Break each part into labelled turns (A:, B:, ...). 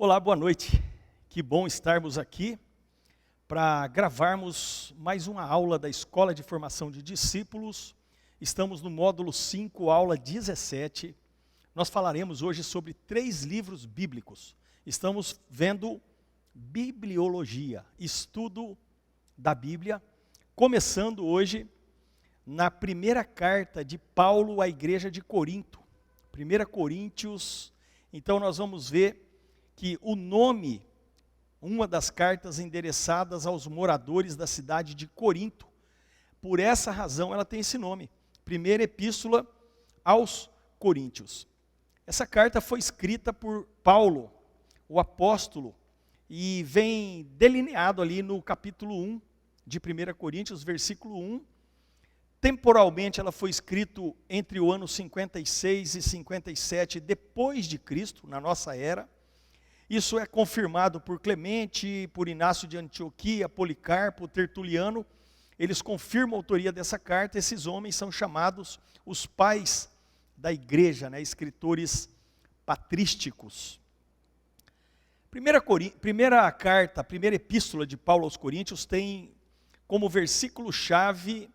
A: Olá, boa noite. Que bom estarmos aqui para gravarmos mais uma aula da Escola de Formação de Discípulos. Estamos no módulo 5, aula 17. Nós falaremos hoje sobre 3 livros bíblicos. Estamos vendo bibliologia, estudo da Bíblia, começando hoje na primeira carta de Paulo à igreja de Corinto. 1 Coríntios, então nós vamos ver que o nome, uma das cartas endereçadas aos moradores da cidade de Corinto, por essa razão ela tem esse nome, Primeira Epístola aos Coríntios. Essa carta foi escrita por Paulo, o apóstolo, e vem delineado ali no capítulo 1 de 1 Coríntios, versículo 1. Temporalmente ela foi escrita entre o ano 56 e 57 depois de Cristo, na nossa era. Isso é confirmado por Clemente, por Inácio de Antioquia, Policarpo, Tertuliano. Eles confirmam a autoria dessa carta. Esses homens são chamados os pais da igreja, escritores patrísticos. Primeira epístola de Paulo aos Coríntios tem como versículo-chave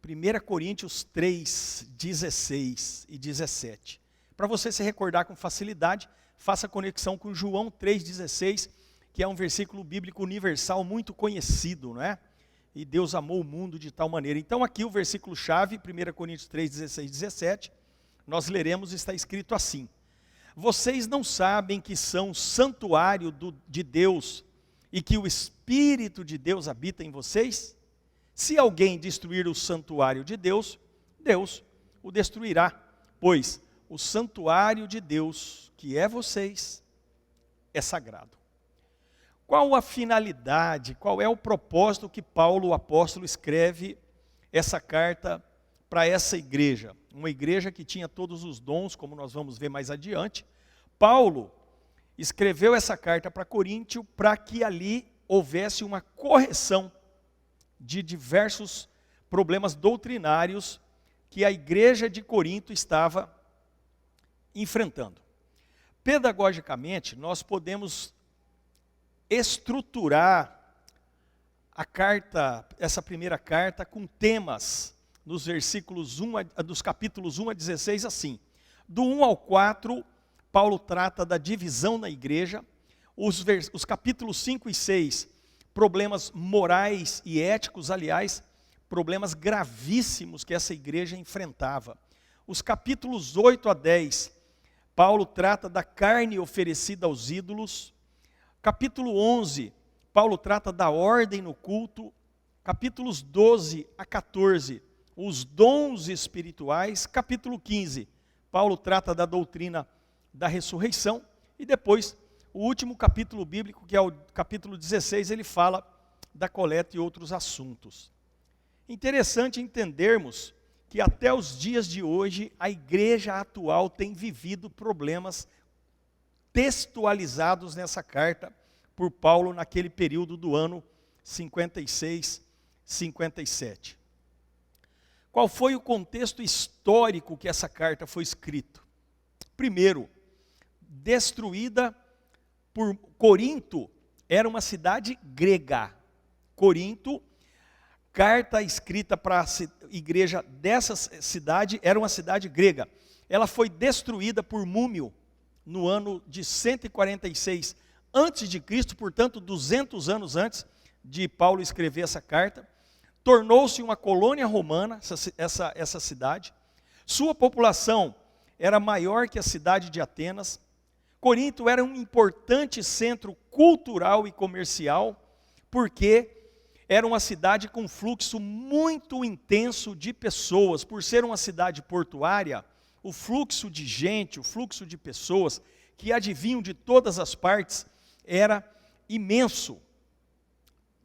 A: 1 Coríntios 3, 16 e 17. Para você se recordar com facilidade, faça conexão com João 3,16, que é um versículo bíblico universal muito conhecido, não é? E Deus amou o mundo de tal maneira. Então aqui o versículo-chave, 1 Coríntios 3, 16 e 17, nós leremos, está escrito assim: vocês não sabem que são santuário de Deus e que o Espírito de Deus habita em vocês? Se alguém destruir o santuário de Deus, Deus o destruirá, pois o santuário de Deus, que é vocês, é sagrado. Qual a finalidade, qual é o propósito que Paulo, o apóstolo, escreve essa carta para essa igreja? Uma igreja que tinha todos os dons, como nós vamos ver mais adiante. Paulo escreveu essa carta para Coríntio para que ali houvesse uma correção de diversos problemas doutrinários que a igreja de Corinto estava enfrentando. Pedagogicamente, nós podemos estruturar a carta, essa primeira carta, com temas nos dos capítulos 1 a 16 assim. Do 1 ao 4, Paulo trata da divisão na igreja. Os capítulos 5 e 6, problemas morais e éticos, aliás, problemas gravíssimos que essa igreja enfrentava. Os capítulos 8 a 10, Paulo trata da carne oferecida aos ídolos. Capítulo 11, Paulo trata da ordem no culto. Capítulos 12 a 14, os dons espirituais. Capítulo 15, Paulo trata da doutrina da ressurreição. E depois, o último capítulo bíblico, que é o capítulo 16, ele fala da coleta e outros assuntos. Interessante entendermos que até os dias de hoje, a igreja atual tem vivido problemas textualizados nessa carta por Paulo naquele período do ano 56, 57. Qual foi o contexto histórico que essa carta foi escrita? Primeiro, destruída por Corinto, era uma cidade grega. Corinto, carta escrita para a igreja dessa cidade, era uma cidade grega. Ela foi destruída por Múmio no ano de 146 antes de Cristo, portanto 200 anos antes de Paulo escrever essa carta. Tornou-se uma colônia romana, essa cidade. Sua população era maior que a cidade de Atenas. Corinto era um importante centro cultural e comercial, porque era uma cidade com fluxo muito intenso de pessoas. Por ser uma cidade portuária, o fluxo de gente, o fluxo de pessoas que advinham de todas as partes era imenso.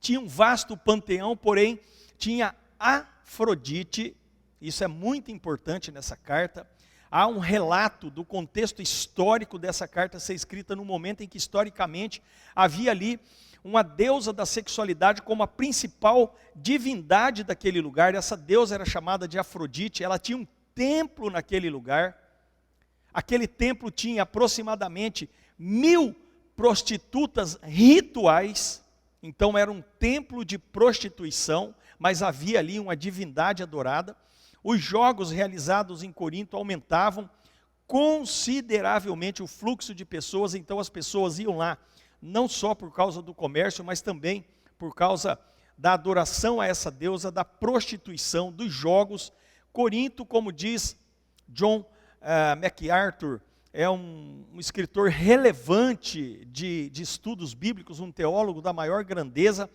A: Tinha um vasto panteão, porém tinha Afrodite, isso é muito importante nessa carta. Há um relato do contexto histórico dessa carta ser escrita no momento em que historicamente havia ali uma deusa da sexualidade como a principal divindade daquele lugar. Essa deusa era chamada de Afrodite, ela tinha um templo naquele lugar. Aquele templo tinha aproximadamente 1000 prostitutas rituais, então era um templo de prostituição, mas havia ali uma divindade adorada. Os jogos realizados em Corinto aumentavam consideravelmente o fluxo de pessoas, então as pessoas iam lá, não só por causa do comércio, mas também por causa da adoração a essa deusa, da prostituição, dos jogos. Corinto, como diz John MacArthur, é um escritor relevante de estudos bíblicos, um teólogo da maior grandeza.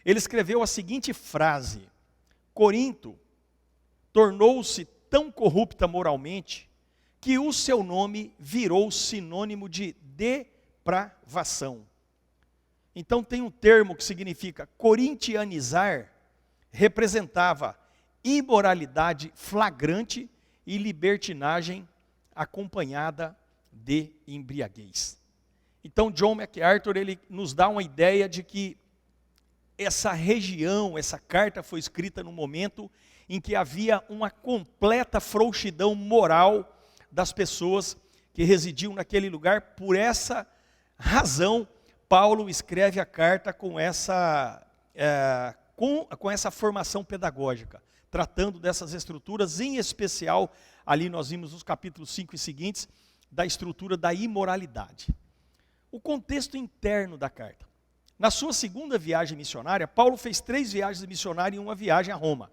A: Ele escreveu a seguinte frase: Corinto tornou-se tão corrupta moralmente que o seu nome virou sinônimo de depravação. Então tem um termo que significa corintianizar, representava imoralidade flagrante e libertinagem acompanhada de embriaguez. Então John MacArthur, ele nos dá uma ideia de que essa região, essa carta foi escrita no momento em que havia uma completa frouxidão moral das pessoas que residiam naquele lugar. Por essa razão, Paulo escreve a carta com essa formação pedagógica, tratando dessas estruturas, em especial, ali nós vimos nos capítulos 5 e seguintes, da estrutura da imoralidade. O contexto interno da carta. Na sua segunda viagem missionária, Paulo fez 3 viagens missionárias e uma viagem a Roma.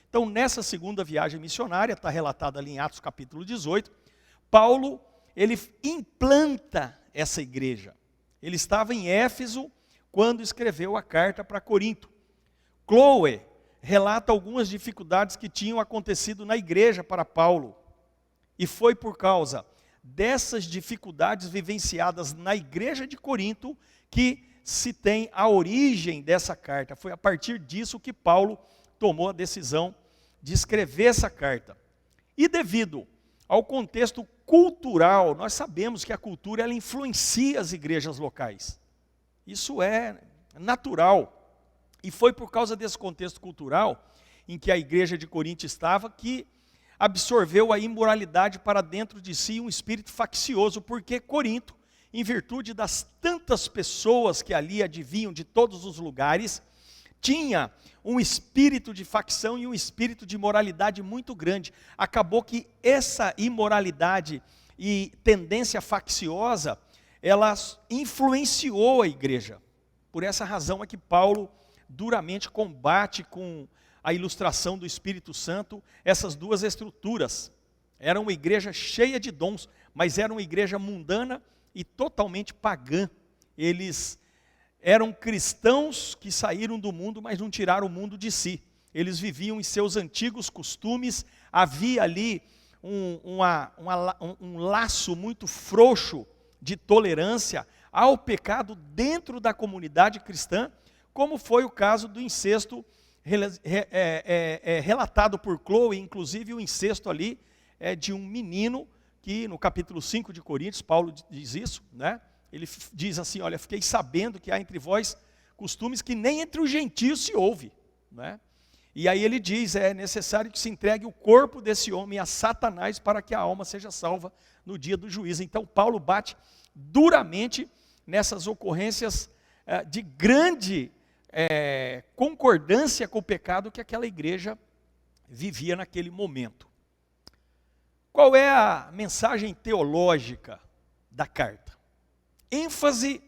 A: Então, nessa segunda viagem missionária, está relatado ali em Atos capítulo 18, Paulo, ele implanta essa igreja. Ele estava em Éfeso quando escreveu a carta para Corinto. Chloe relata algumas dificuldades que tinham acontecido na igreja para Paulo. E foi por causa dessas dificuldades vivenciadas na igreja de Corinto que se tem a origem dessa carta. Foi a partir disso que Paulo tomou a decisão de escrever essa carta. E devido ao contexto cultural, nós sabemos que a cultura ela influencia as igrejas locais. Isso é natural. E foi por causa desse contexto cultural em que a igreja de Corinto estava que absorveu a imoralidade para dentro de si, um espírito faccioso, porque Corinto, em virtude das tantas pessoas que ali advinham de todos os lugares, tinha um espírito de facção e um espírito de imoralidade muito grande. Acabou que essa imoralidade e tendência facciosa, ela influenciou a igreja. Por essa razão é que Paulo duramente combate com a ilustração do Espírito Santo essas duas estruturas. Era uma igreja cheia de dons, mas era uma igreja mundana e totalmente pagã. Eles eram cristãos que saíram do mundo, mas não tiraram o mundo de si. Eles viviam em seus antigos costumes, havia ali um laço muito frouxo de tolerância ao pecado dentro da comunidade cristã, como foi o caso do incesto relatado por Chloe, inclusive o incesto ali de um menino, que no capítulo 5 de Coríntios, Paulo diz isso, né? Ele diz assim, olha, fiquei sabendo que há entre vós costumes que nem entre os gentios se ouve, né? E aí ele diz, é necessário que se entregue o corpo desse homem a Satanás para que a alma seja salva no dia do juízo. Então Paulo bate duramente nessas ocorrências de grande concordância com o pecado que aquela igreja vivia naquele momento. Qual é a mensagem teológica da carta? ênfase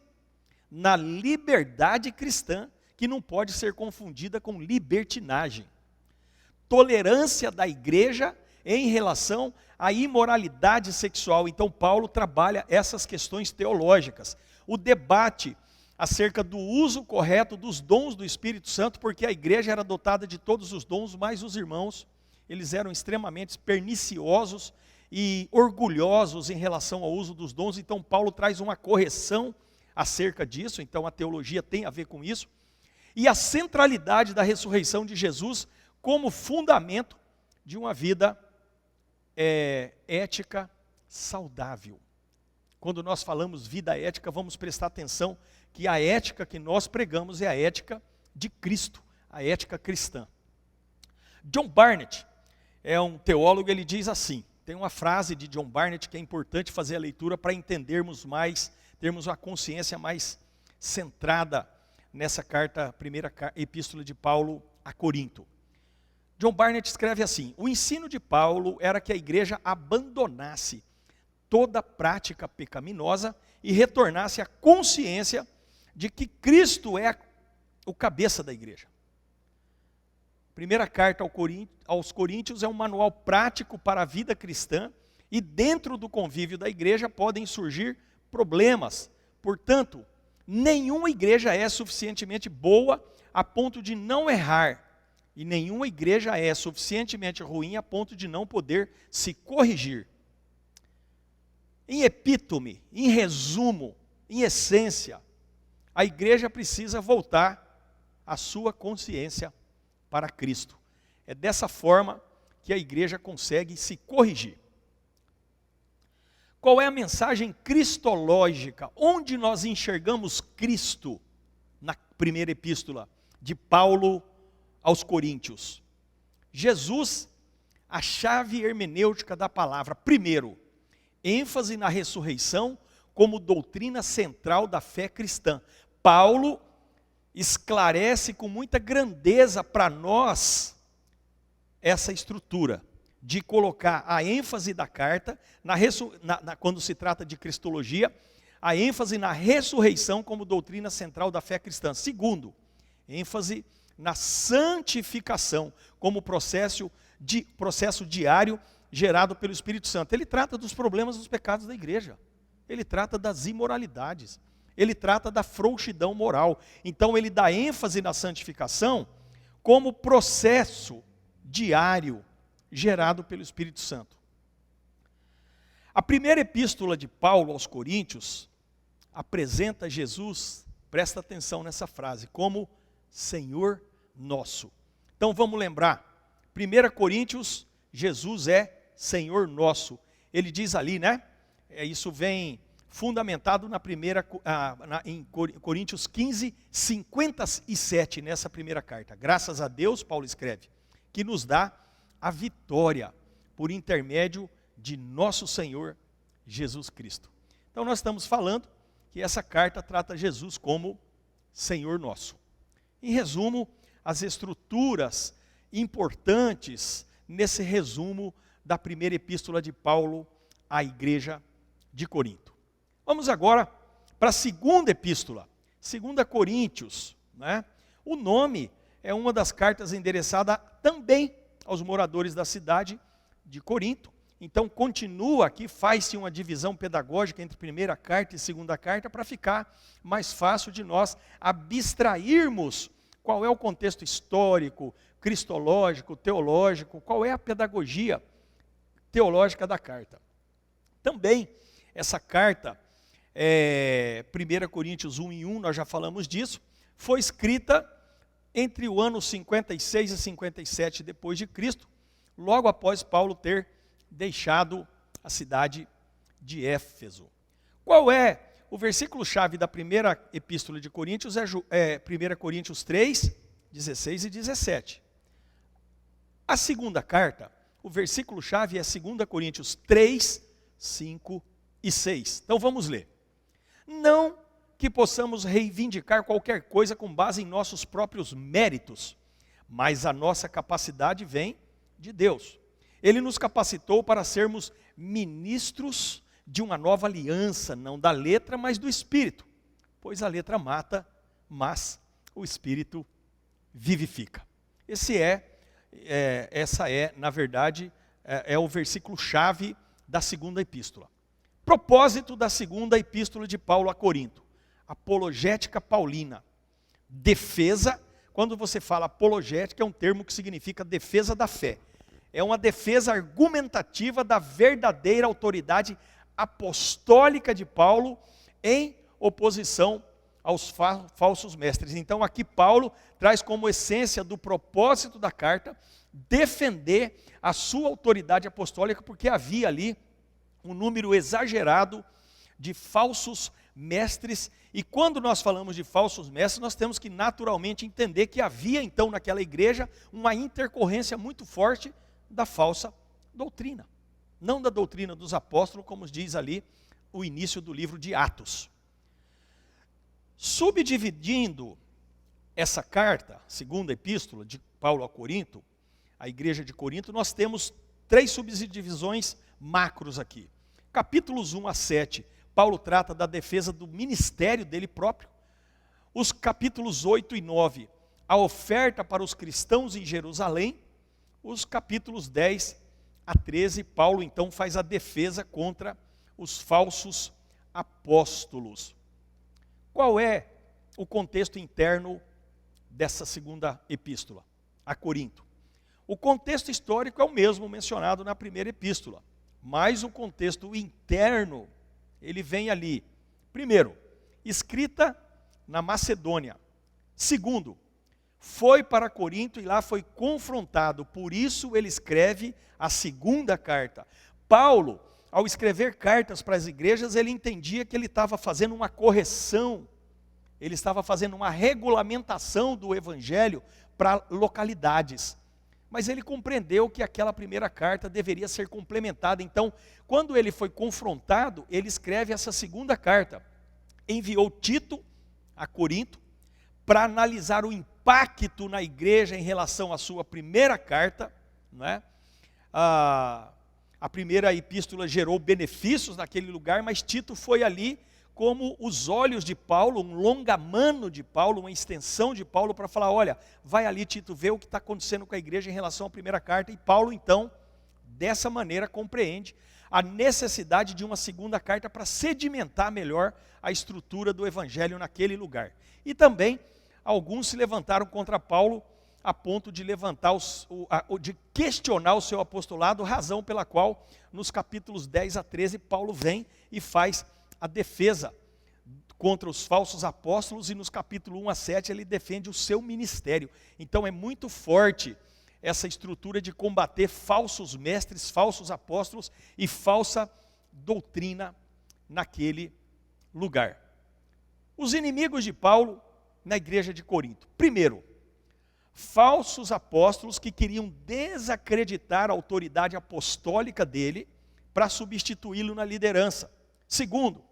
A: na liberdade cristã, que não pode ser confundida com libertinagem. Tolerância da igreja em relação à imoralidade sexual. Então Paulo trabalha essas questões teológicas. O debate acerca do uso correto dos dons do Espírito Santo, porque a igreja era dotada de todos os dons, mas os irmãos, eles eram extremamente perniciosos e orgulhosos em relação ao uso dos dons. Então Paulo traz uma correção acerca disso. Então a teologia tem a ver com isso. E a centralidade da ressurreição de Jesus como fundamento de uma vida ética saudável. Quando nós falamos vida ética, vamos prestar atenção que a ética que nós pregamos é a ética de Cristo, a ética cristã. John Barnett é um teólogo, ele diz assim, tem uma frase de John Barnett que é importante fazer a leitura para entendermos mais termos uma consciência mais centrada nessa carta, primeira epístola de Paulo a Corinto. John Barnett escreve assim: o ensino de Paulo era que a igreja abandonasse toda prática pecaminosa e retornasse à consciência de que Cristo é o cabeça da igreja. Primeira carta aos Coríntios é um manual prático para a vida cristã e dentro do convívio da igreja podem surgir problemas. Portanto, nenhuma igreja é suficientemente boa a ponto de não errar e nenhuma igreja é suficientemente ruim a ponto de não poder se corrigir. Em epítome, em resumo, em essência, a igreja precisa voltar à sua consciência para Cristo. É dessa forma que a igreja consegue se corrigir. Qual é a mensagem cristológica? Onde nós enxergamos Cristo na primeira epístola de Paulo aos Coríntios? Jesus, a chave hermenêutica da palavra. Primeiro, ênfase na ressurreição como doutrina central da fé cristã. Paulo esclarece com muita grandeza para nós essa estrutura de colocar a ênfase da carta, quando se trata de cristologia, a ênfase na ressurreição como doutrina central da fé cristã. Segundo, ênfase na santificação como processo diário gerado pelo Espírito Santo. Ele trata dos problemas dos pecados da igreja. Ele trata das imoralidades. Ele trata da frouxidão moral. Então ele dá ênfase na santificação como processo diário gerado pelo Espírito Santo. A primeira epístola de Paulo aos Coríntios apresenta Jesus, presta atenção nessa frase, como Senhor nosso. Então vamos lembrar, 1 Coríntios, Jesus é Senhor nosso. Ele diz ali, né? Isso vem fundamentado em Coríntios 15, 57, nessa primeira carta. Graças a Deus, Paulo escreve, que nos dá a vitória por intermédio de nosso Senhor Jesus Cristo. Então nós estamos falando que essa carta trata Jesus como Senhor nosso. Em resumo, as estruturas importantes nesse resumo da primeira epístola de Paulo à igreja de Corinto. Vamos agora para a segunda epístola, 2 Coríntios, né? O nome é uma das cartas endereçada também aos moradores da cidade de Corinto. Então continua aqui, faz-se uma divisão pedagógica entre primeira carta e segunda carta para ficar mais fácil de nós abstrairmos qual é o contexto histórico, cristológico, teológico, qual é a pedagogia teológica da carta. Também essa carta, 1 Coríntios 1:1, nós já falamos disso, foi escrita entre o ano 56 e 57 depois de Cristo, logo após Paulo ter deixado a cidade de Éfeso. Qual é o versículo-chave da primeira epístola de Coríntios? É 1 Coríntios 3, 16 e 17. A segunda carta, o versículo-chave é 2 Coríntios 3, 5 e 6. Então vamos ler. Não que possamos reivindicar qualquer coisa com base em nossos próprios méritos, mas a nossa capacidade vem de Deus. Ele nos capacitou para sermos ministros de uma nova aliança, não da letra, mas do Espírito. Pois a letra mata, mas o Espírito vivifica. Essa é, na verdade, o versículo-chave da segunda epístola. Propósito da segunda epístola de Paulo a Corinto. Apologética paulina. Defesa, quando você fala apologética, é um termo que significa defesa da fé. É uma defesa argumentativa da verdadeira autoridade apostólica de Paulo em oposição aos falsos mestres. Então aqui Paulo traz como essência do propósito da carta defender a sua autoridade apostólica, porque havia ali um número exagerado de falsos mestres, e quando nós falamos de falsos mestres, nós temos que naturalmente entender que havia então naquela igreja uma intercorrência muito forte da falsa doutrina. Não da doutrina dos apóstolos, como diz ali o início do livro de Atos. Subdividindo essa carta, segunda epístola de Paulo a Corinto, a igreja de Corinto, nós temos 3 subdivisões macros aqui. Capítulos 1 a 7, Paulo trata da defesa do ministério dele próprio. Os capítulos 8 e 9, a oferta para os cristãos em Jerusalém. Os capítulos 10 a 13, Paulo então faz a defesa contra os falsos apóstolos. Qual é o contexto interno dessa segunda epístola a Corinto? O contexto histórico é o mesmo mencionado na primeira epístola, mas o contexto interno, ele vem ali. Primeiro, escrita na Macedônia. Segundo, foi para Corinto e lá foi confrontado, por isso ele escreve a segunda carta. Paulo, ao escrever cartas para as igrejas, ele entendia que ele estava fazendo uma correção, ele estava fazendo uma regulamentação do evangelho para localidades. Mas ele compreendeu que aquela primeira carta deveria ser complementada. Então, quando ele foi confrontado, ele escreve essa segunda carta. Enviou Tito a Corinto para analisar o impacto na igreja em relação à sua primeira carta, não é? A primeira epístola gerou benefícios naquele lugar, mas Tito foi ali como os olhos de Paulo, um longamano de Paulo, uma extensão de Paulo, para falar, olha, vai ali Tito, vê o que está acontecendo com a igreja em relação à primeira carta. E Paulo então, dessa maneira, compreende a necessidade de uma segunda carta para sedimentar melhor a estrutura do evangelho naquele lugar. E também, alguns se levantaram contra Paulo a ponto de de questionar o seu apostolado, razão pela qual nos capítulos 10 a 13 Paulo vem e faz a defesa contra os falsos apóstolos, e nos capítulos 1 a 7 ele defende o seu ministério. Então é muito forte essa estrutura de combater falsos mestres, falsos apóstolos e falsa doutrina naquele lugar. Os inimigos de Paulo na igreja de Corinto. Primeiro, falsos apóstolos que queriam desacreditar a autoridade apostólica dele para substituí-lo na liderança. Segundo,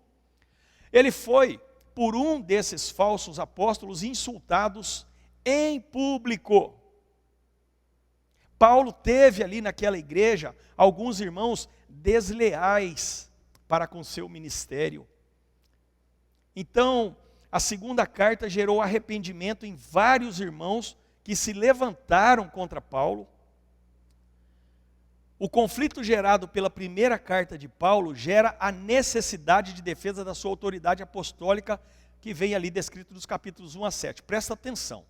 A: ele foi, por um desses falsos apóstolos, insultados em público. Paulo teve ali naquela igreja alguns irmãos desleais para com seu ministério. Então, a segunda carta gerou arrependimento em vários irmãos que se levantaram contra Paulo. O conflito gerado pela primeira carta de Paulo gera a necessidade de defesa da sua autoridade apostólica, que vem ali descrito nos capítulos 1 a 7. Presta atenção.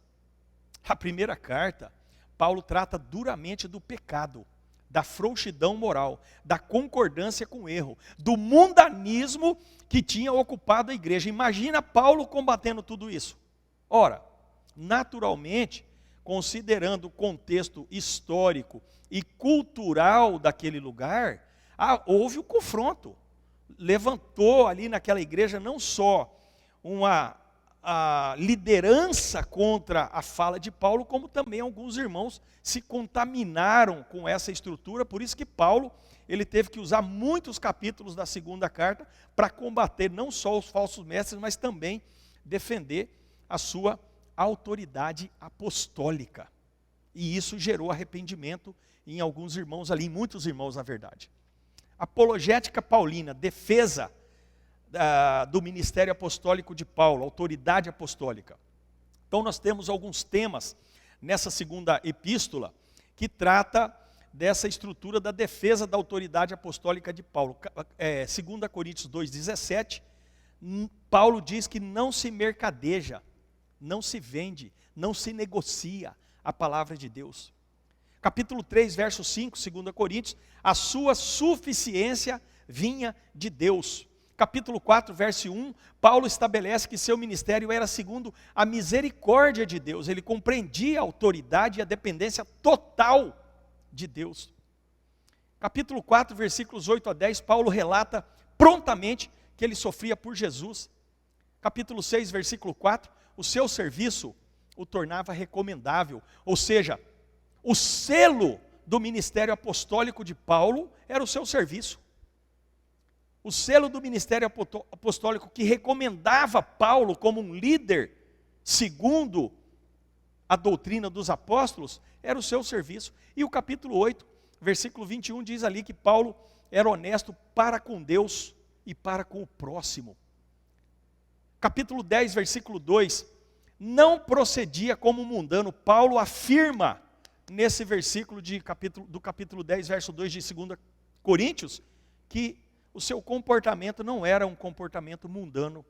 A: A primeira carta, Paulo trata duramente do pecado, da frouxidão moral, da concordância com o erro, do mundanismo que tinha ocupado a igreja. Imagina Paulo combatendo tudo isso. Ora, naturalmente, considerando o contexto histórico e cultural daquele lugar, houve um confronto. Levantou ali naquela igreja não só uma liderança contra a fala de Paulo, como também alguns irmãos se contaminaram com essa estrutura. Por isso que Paulo, ele teve que usar muitos capítulos da segunda carta para combater não só os falsos mestres, mas também defender a sua autoridade apostólica. E isso gerou arrependimento em alguns irmãos ali, em muitos irmãos na verdade. Apologética paulina, defesa do ministério apostólico de Paulo, autoridade apostólica. Então nós temos alguns temas nessa segunda epístola que trata dessa estrutura da defesa da autoridade apostólica de Paulo. 2 Coríntios 2,17, Paulo diz que não se mercadeja, não se vende, não se negocia a palavra de Deus. Capítulo 3, verso 5, 2 Coríntios, a sua suficiência vinha de Deus. Capítulo 4, verso 1, Paulo estabelece que seu ministério era segundo a misericórdia de Deus. Ele compreendia a autoridade e a dependência total de Deus. Capítulo 4, versículos 8 a 10, Paulo relata prontamente que ele sofria por Jesus. Capítulo 6, versículo 4, o seu serviço o tornava recomendável, ou seja, o selo do ministério apostólico de Paulo era o seu serviço. o selo do ministério apostólico que recomendava Paulo como um líder, segundo a doutrina dos apóstolos, era o seu serviço. E o capítulo 8, versículo 21, diz ali que Paulo era honesto para com Deus e para com o próximo. Capítulo 10, versículo 2, não procedia como mundano. Paulo afirma nesse versículo do capítulo 10, verso 2 de 2 Coríntios, que o seu comportamento não era um comportamento mundano.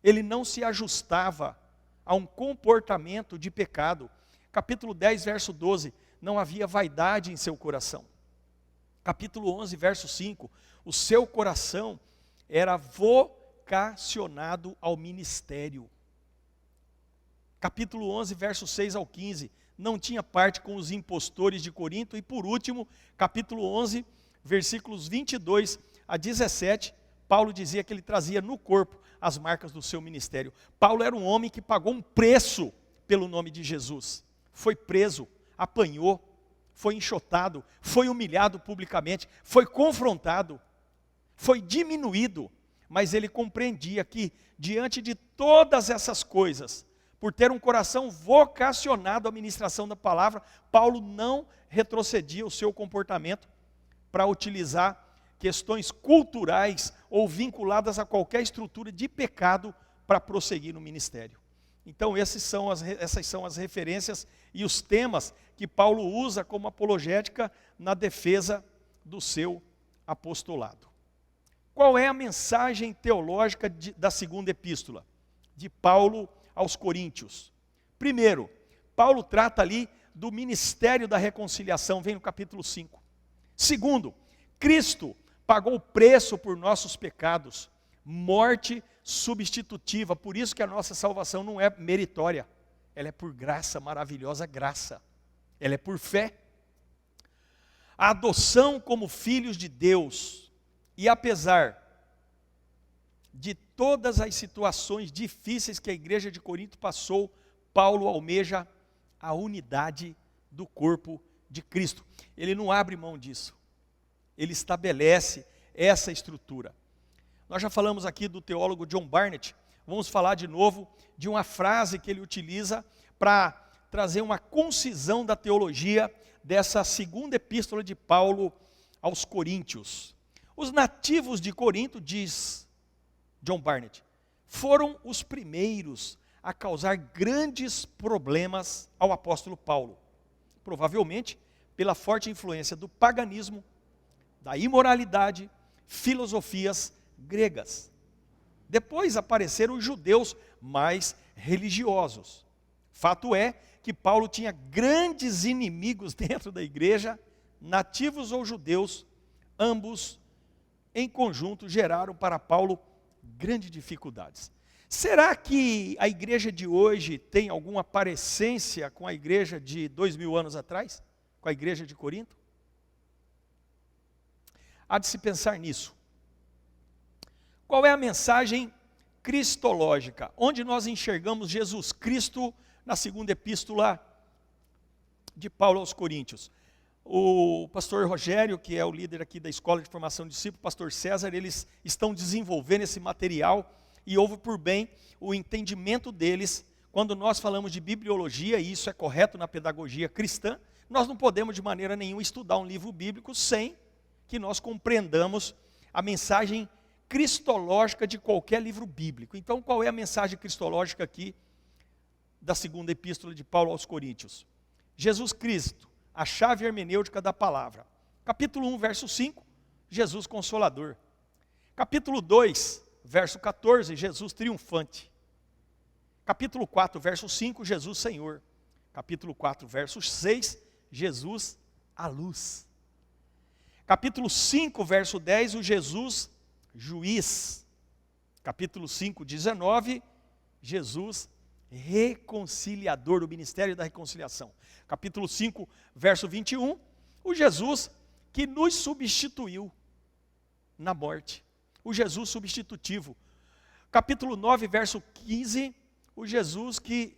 A: Ele não se ajustava a um comportamento de pecado. Capítulo 10, verso 12, não havia vaidade em seu coração. Capítulo 11, verso 5, o seu coração era vocacionado ao ministério. Capítulo 11, verso 6 ao 15, não tinha parte com os impostores de Corinto. E por último, capítulo 11, versículos 22 a 17, Paulo dizia que ele trazia no corpo as marcas do seu ministério. Paulo era um homem que pagou um preço pelo nome de Jesus. Foi preso, apanhou, foi enxotado, foi humilhado publicamente, foi confrontado, foi diminuído, mas ele compreendia que, diante de todas essas coisas, por ter um coração vocacionado à ministração da palavra, Paulo não retrocedia o seu comportamento para utilizar questões culturais ou vinculadas a qualquer estrutura de pecado para prosseguir no ministério. Então essas são as referências e os temas que Paulo usa como apologética na defesa do seu apostolado. Qual é a mensagem teológica da segunda epístola de Paulo aos Coríntios? Primeiro, Paulo trata ali do ministério da reconciliação, vem no capítulo 5. Segundo, Cristo pagou o preço por nossos pecados, morte substitutiva, por isso que a nossa salvação não é meritória, ela é por graça, maravilhosa graça, ela é por fé. A adoção como filhos de Deus, e apesar de todas as situações difíceis que a igreja de Corinto passou, Paulo almeja a unidade do corpo de Cristo. Ele não abre mão disso. Ele estabelece essa estrutura. Nós já falamos aqui do teólogo John Barnett, vamos falar de novo de uma frase que ele utiliza para trazer uma concisão da teologia dessa segunda epístola de Paulo aos Coríntios. Os nativos de Corinto, diz John Barnett, foram os primeiros a causar grandes problemas ao apóstolo Paulo, provavelmente pela forte influência do paganismo, da imoralidade, filosofias gregas. Depois apareceram os judeus mais religiosos. Fato é que Paulo tinha grandes inimigos dentro da igreja, nativos ou judeus, ambos em conjunto geraram para Paulo grandes dificuldades. Será que a igreja de hoje tem alguma parecência com a igreja de 2000 anos atrás? Com a igreja de Corinto? Há de se pensar nisso. Qual é a mensagem cristológica? Onde nós enxergamos Jesus Cristo na segunda epístola de Paulo aos Coríntios? O pastor Rogério, que é o líder aqui da Escola de Formação de Discípulos, o pastor César, eles estão desenvolvendo esse material e houve por bem o entendimento deles. Quando nós falamos de bibliologia, e isso é correto na pedagogia cristã, nós não podemos de maneira nenhuma estudar um livro bíblico sem que nós compreendamos a mensagem cristológica de qualquer livro bíblico. Então, qual é a mensagem cristológica aqui da segunda epístola de Paulo aos Coríntios? Jesus Cristo, a chave hermenêutica da palavra. Capítulo 1, verso 5, Jesus Consolador. Capítulo 2, verso 14, Jesus triunfante. Capítulo 4, verso 5, Jesus Senhor. Capítulo 4, verso 6, Jesus a luz. Capítulo 5, verso 10, o Jesus juiz. Capítulo 5, 19, Jesus reconciliador, do ministério da reconciliação. Capítulo 5, verso 21, o Jesus que nos substituiu na morte. O Jesus substitutivo. Capítulo 9, verso 15, o Jesus que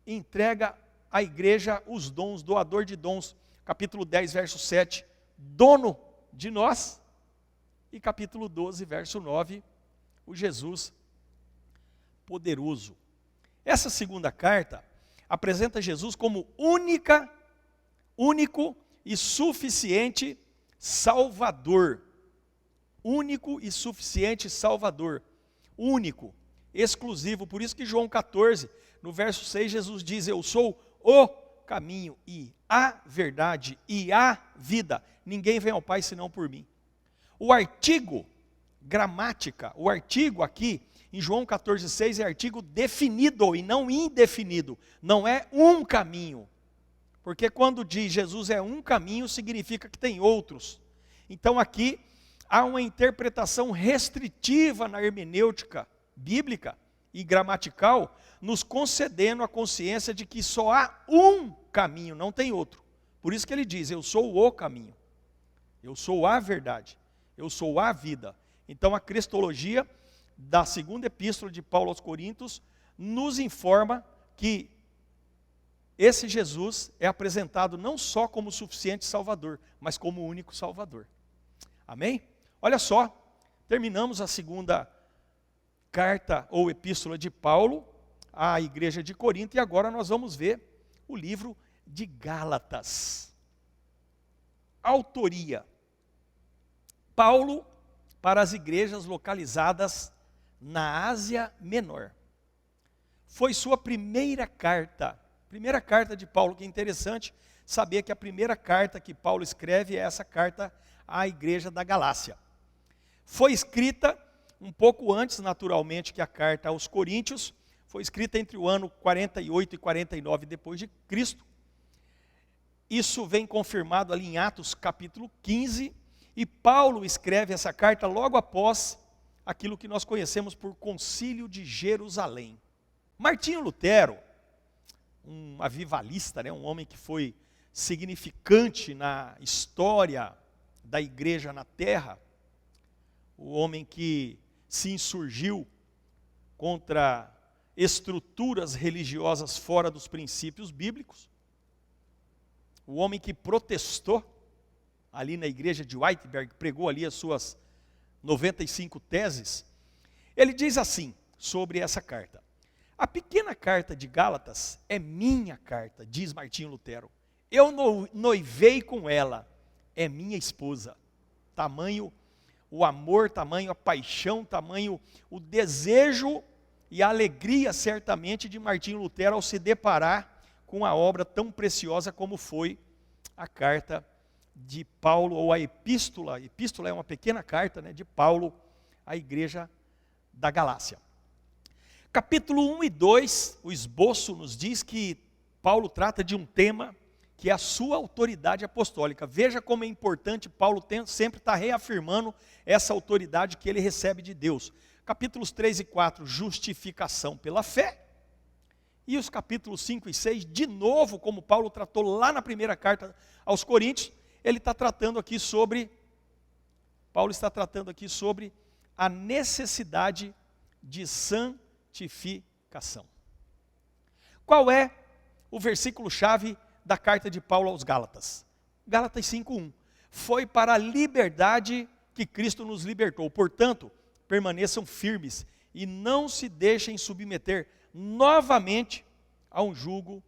A: entrega à igreja os dons, doador de dons. Capítulo 10, verso 7, dono de nós. E capítulo 12, verso 9, o Jesus poderoso. Essa segunda carta apresenta Jesus como único e suficiente Salvador. Único e suficiente Salvador. Único, exclusivo. Por isso que João 14, no verso 6, Jesus diz: eu sou o caminho e a verdade e a vida. Ninguém vem ao Pai senão por mim. O artigo, gramática, o artigo aqui em João 14, 6 é artigo definido e não indefinido. Não é um caminho. Porque quando diz Jesus é um caminho, significa que tem outros. Então aqui há uma interpretação restritiva na hermenêutica bíblica e gramatical, nos concedendo a consciência de que só há um caminho, não tem outro. Por isso que ele diz: eu sou o caminho, eu sou a verdade, eu sou a vida. Então a cristologia da segunda epístola de Paulo aos Coríntios nos informa que esse Jesus é apresentado não só como suficiente Salvador, mas como único Salvador. Amém? Olha só, terminamos a segunda carta ou epístola de Paulo à igreja de Corinto e agora nós vamos ver o livro de Gálatas. Autoria: Paulo para as igrejas localizadas na Ásia Menor. Foi sua primeira carta de Paulo, que é interessante saber que a primeira carta que Paulo escreve é essa carta à igreja da Galácia. Foi escrita um pouco antes, naturalmente, que a carta aos Coríntios, foi escrita entre o ano 48 e 49 depois de Cristo. Isso vem confirmado ali em Atos capítulo 15, e Paulo escreve essa carta logo após aquilo que nós conhecemos por Concílio de Jerusalém. Martinho Lutero, um avivalista, um homem que foi significante na história da igreja na terra, o homem que se insurgiu contra estruturas religiosas fora dos princípios bíblicos, o homem que protestou ali na igreja de Wittenberg, pregou ali as suas 95 teses, ele diz assim sobre essa carta: a pequena carta de Gálatas é minha carta, diz Martinho Lutero. Eu noivei com ela, é minha esposa. Tamanho o amor, tamanho a paixão, tamanho o desejo e a alegria, certamente, de Martinho Lutero ao se deparar com a obra tão preciosa como foi a carta de Paulo, ou a epístola. Epístola é uma pequena carta, de Paulo à igreja da Galácia. Capítulo 1 e 2, o esboço nos diz que Paulo trata de um tema que é a sua autoridade apostólica. Veja como é importante Paulo sempre estar reafirmando essa autoridade que ele recebe de Deus. Capítulos 3 e 4, justificação pela fé. E os capítulos 5 e 6, de novo, como Paulo tratou lá na primeira carta aos Coríntios, Paulo está tratando aqui sobre a necessidade de santificação. Qual é o versículo-chave da carta de Paulo aos Gálatas? Gálatas 5:1. Foi para a liberdade que Cristo nos libertou. Portanto, permaneçam firmes e não se deixem submeter novamente a um jugo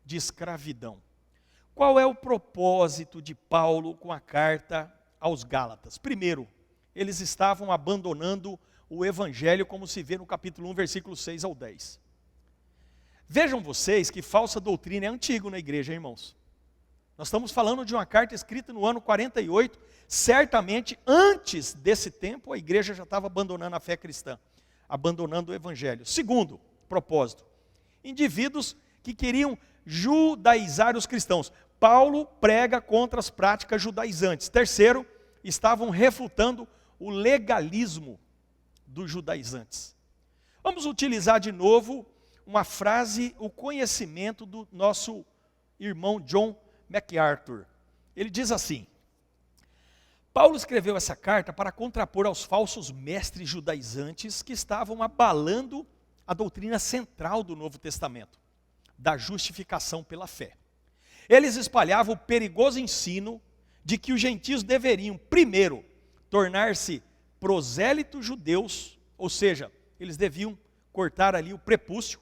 A: de escravidão. Qual é o propósito de Paulo com a carta aos Gálatas? Primeiro, eles estavam abandonando o evangelho, como se vê no capítulo 1, versículos 6 ao 10. Vejam vocês que falsa doutrina é antigo na igreja, irmãos. Nós estamos falando de uma carta escrita no ano 48, certamente antes desse tempo a igreja já estava abandonando a fé cristã, abandonando o evangelho. Segundo propósito, indivíduos que queriam judaizar os cristãos. Paulo prega contra as práticas judaizantes. Terceiro, estavam refutando o legalismo dos judaizantes. Vamos utilizar de novo uma frase, o conhecimento do nosso irmão John MacArthur. Ele diz assim: Paulo escreveu essa carta para contrapor aos falsos mestres judaizantes que estavam abalando a doutrina central do Novo Testamento, da justificação pela fé. Eles espalhavam o perigoso ensino de que os gentios deveriam, primeiro, tornar-se prosélitos judeus, ou seja, eles deviam cortar ali o prepúcio,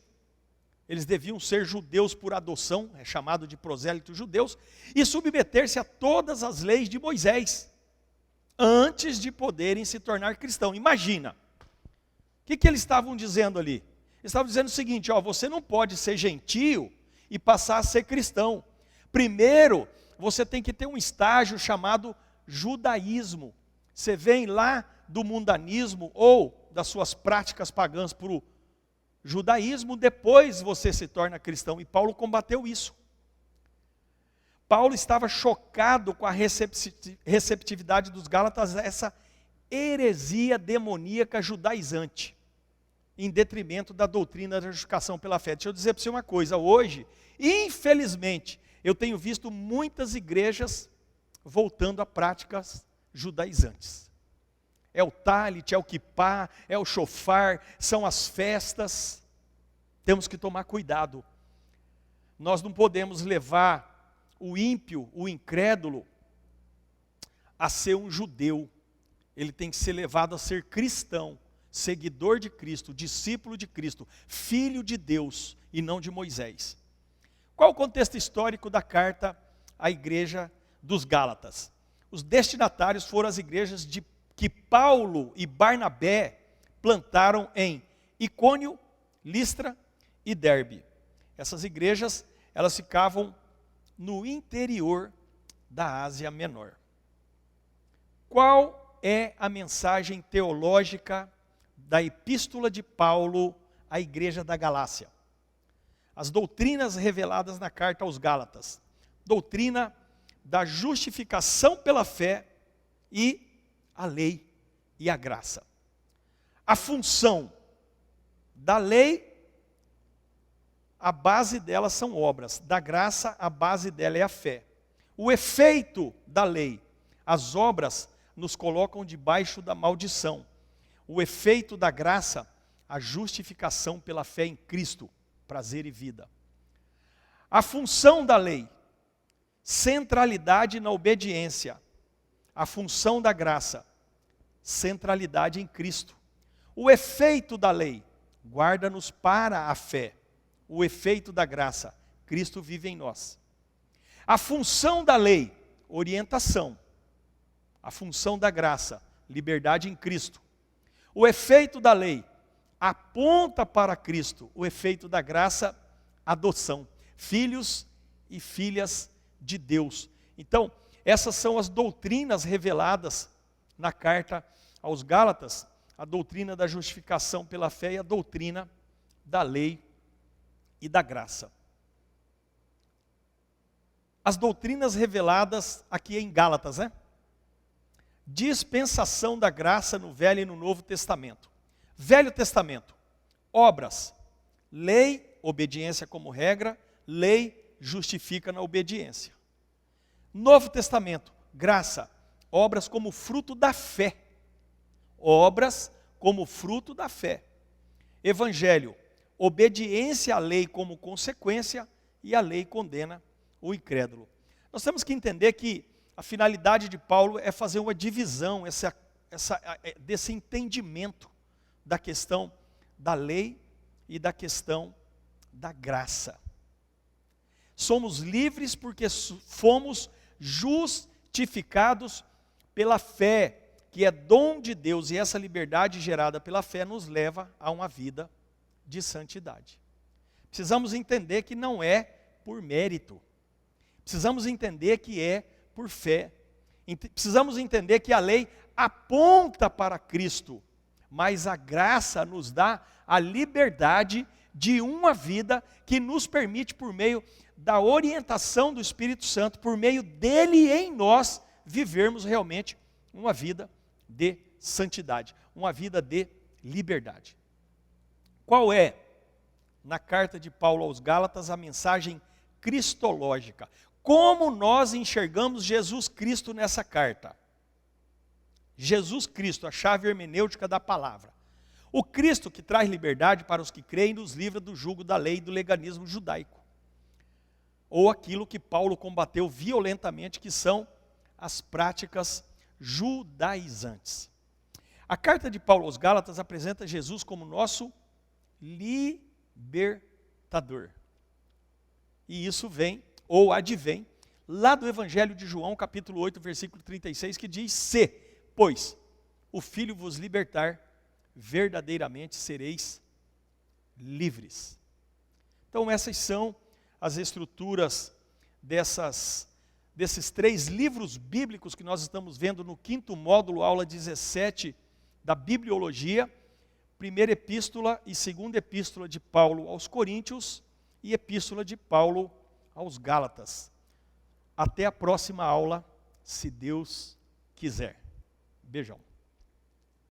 A: eles deviam ser judeus por adoção, é chamado de prosélitos judeus, e submeter-se a todas as leis de Moisés, antes de poderem se tornar cristãos. Imagina, o que eles estavam dizendo ali? Eles estavam dizendo o seguinte, ó, você não pode ser gentio e passar a ser cristão. Primeiro, você tem que ter um estágio chamado judaísmo. Você vem lá do mundanismo ou das suas práticas pagãs para o judaísmo, depois você se torna cristão. E Paulo combateu isso. Paulo estava chocado com a receptividade dos Gálatas a essa heresia demoníaca judaizante, em detrimento da doutrina da justificação pela fé. Deixa eu dizer para você uma coisa, hoje, infelizmente, eu tenho visto muitas igrejas voltando a práticas judaizantes. É o talit, é o quipá, é o shofar, são as festas. Temos que tomar cuidado. Nós não podemos levar o ímpio, o incrédulo, a ser um judeu. Ele tem que ser levado a ser cristão, seguidor de Cristo, discípulo de Cristo, filho de Deus e não de Moisés. Qual o contexto histórico da carta à igreja dos Gálatas? Os destinatários foram as igrejas que Paulo e Barnabé plantaram em Icônio, Listra e Derbe. Essas igrejas, elas ficavam no interior da Ásia Menor. Qual é a mensagem teológica da epístola de Paulo à igreja da Galácia? As doutrinas reveladas na carta aos Gálatas. Doutrina da justificação pela fé e a lei e a graça. A função da lei, a base dela são obras. Da graça, a base dela é a fé. O efeito da lei, as obras nos colocam debaixo da maldição. O efeito da graça, a justificação pela fé em Cristo, prazer e vida. A função da lei, centralidade na obediência. A função da graça, centralidade em Cristo. O efeito da lei, guarda-nos para a fé. O efeito da graça, Cristo vive em nós. A função da lei, orientação. A função da graça, liberdade em Cristo. O efeito da lei, aponta para Cristo. O efeito da graça, adoção. Filhos e filhas de Deus. Então, essas são as doutrinas reveladas na carta aos Gálatas. A doutrina da justificação pela fé e a doutrina da lei e da graça. As doutrinas reveladas aqui em Gálatas, né? Dispensação da graça no Velho e no Novo Testamento. Velho Testamento, obras, lei, obediência como regra, lei justifica na obediência. Novo Testamento, graça, obras como fruto da fé. Obras como fruto da fé. Evangelho, obediência à lei como consequência e a lei condena o incrédulo. Nós temos que entender que a finalidade de Paulo é fazer uma divisão desse entendimento da questão da lei e da questão da graça. Somos livres porque fomos justificados pela fé, que é dom de Deus, e essa liberdade gerada pela fé nos leva a uma vida de santidade. Precisamos entender que não é por mérito. Precisamos entender que é por fé. Precisamos entender que a lei aponta para Cristo, mas a graça nos dá a liberdade de uma vida que nos permite, por meio da orientação do Espírito Santo, por meio dele em nós, vivermos realmente uma vida de santidade, uma vida de liberdade. Qual é, na carta de Paulo aos Gálatas, a mensagem cristológica? Como nós enxergamos Jesus Cristo nessa carta? Jesus Cristo, a chave hermenêutica da palavra. O Cristo que traz liberdade para os que creem, nos livra do jugo da lei e do legalismo judaico. Ou aquilo que Paulo combateu violentamente, que são as práticas judaizantes. A carta de Paulo aos Gálatas apresenta Jesus como nosso libertador. E isso vem, ou advém, lá do Evangelho de João, capítulo 8, versículo 36, que diz: se, pois, o Filho vos libertar, verdadeiramente sereis livres. Então essas são as estruturas desses 3 livros bíblicos que nós estamos vendo no 5º módulo, aula 17 da Bibliologia, primeira epístola e segunda epístola de Paulo aos Coríntios e epístola de Paulo aos Gálatas. Até a próxima aula, se Deus quiser. Beijão.